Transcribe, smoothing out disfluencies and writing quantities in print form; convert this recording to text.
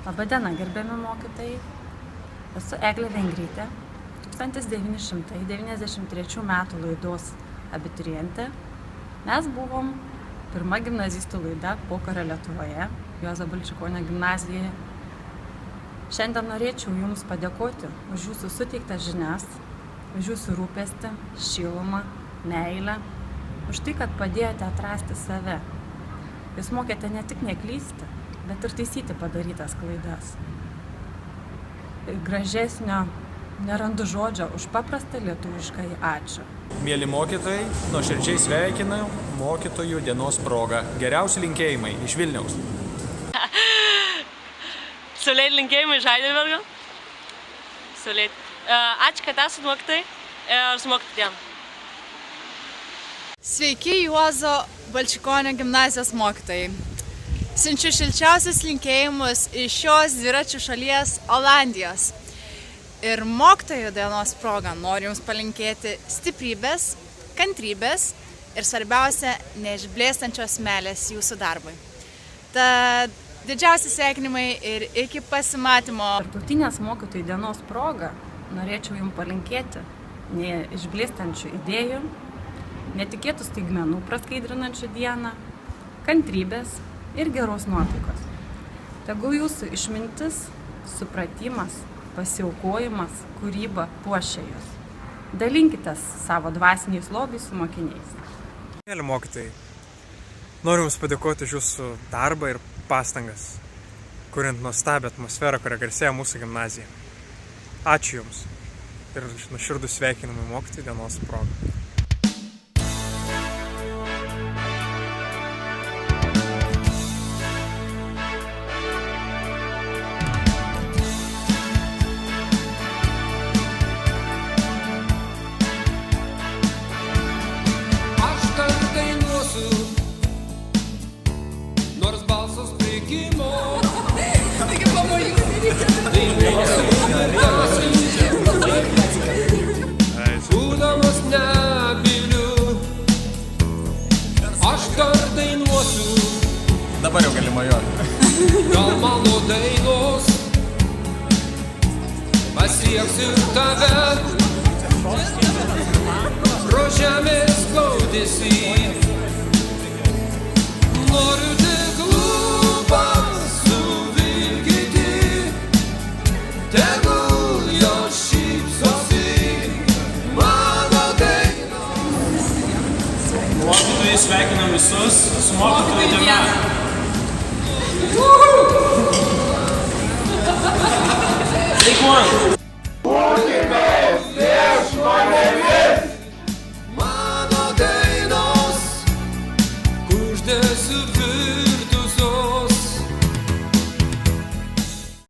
Labadiena, gerbiami mokytojai. Esu Eglė Vengrytė, 1993 metų laidos abiturientė. Mes buvom pirma gimnazistų laida pokario Lietuvoje, Juozo Balčikonio gimnazijoje. Šiandien norėčiau Jums padėkoti už Jūsų suteiktas žinias, už Jūsų rūpestį, šilumą, meilę, už tai, kad padėjote atrasti save. Jūs mokėte ne tik neklysti, bet ir taisyti padarytas klaidas. Gražesnio nerandu žodžio už paprastą lietuvišką ačiū. Mieli mokytojai, nuoširdžiai sveikinu mokytojų dienos proga. Geriausi linkėjimai iš Vilniaus. Sulėt linkėjimai iš Heidelbergo. Sulėt. Ačiū, kad esate mokytojai ir su mokytojų diena. Sveiki Juozo Balčikonio gimnazijos mokytojai. Siunčiu šilčiausius linkėjimus iš šios dviračių šalies Olandijos. Ir mokytojų dienos proga noriu Jums palinkėti stiprybės, kantrybės ir svarbiausia, neišblėstančios meilės Jūsų darbui. Tad didžiausi sveikinimai ir iki pasimatymo. Tarptautinės mokytojų dienos proga norėčiau Jums palinkėti neišblėstančių idėjų, netikėtų staigmenų praskaidrinančių dieną, kantrybės ir geros nuotaikos. Tegul Jūsų išmintis, supratimas, pasiaukojimas, kūryba puošia Jūs. Dalinkitės savo dvasiniais lobiais su mokiniais. Mėly mokytojai, noriu Jums padėkoti už Jūsų darbą ir pastangas, kuriant nuostabią atmosferą, kurią garsėja mūsų gimnazija. Ačiū Jums ir nuoširdūs sveikinimai mokytojų dienos proga. Būdamas nebyliu, aš dar dainuosiu. Dabar jau gali mojuoti. Gal mano dainos pasieks ir tave. Pro žemės glaudėsi. Noriu tik lūpas suvilkyti, tegul jos šypsosi mano dainos. Mokytojai sveikinu visus su mokytojų diena. Būkimės ties žmonėmis. Mano dainos kuždėsiu vis.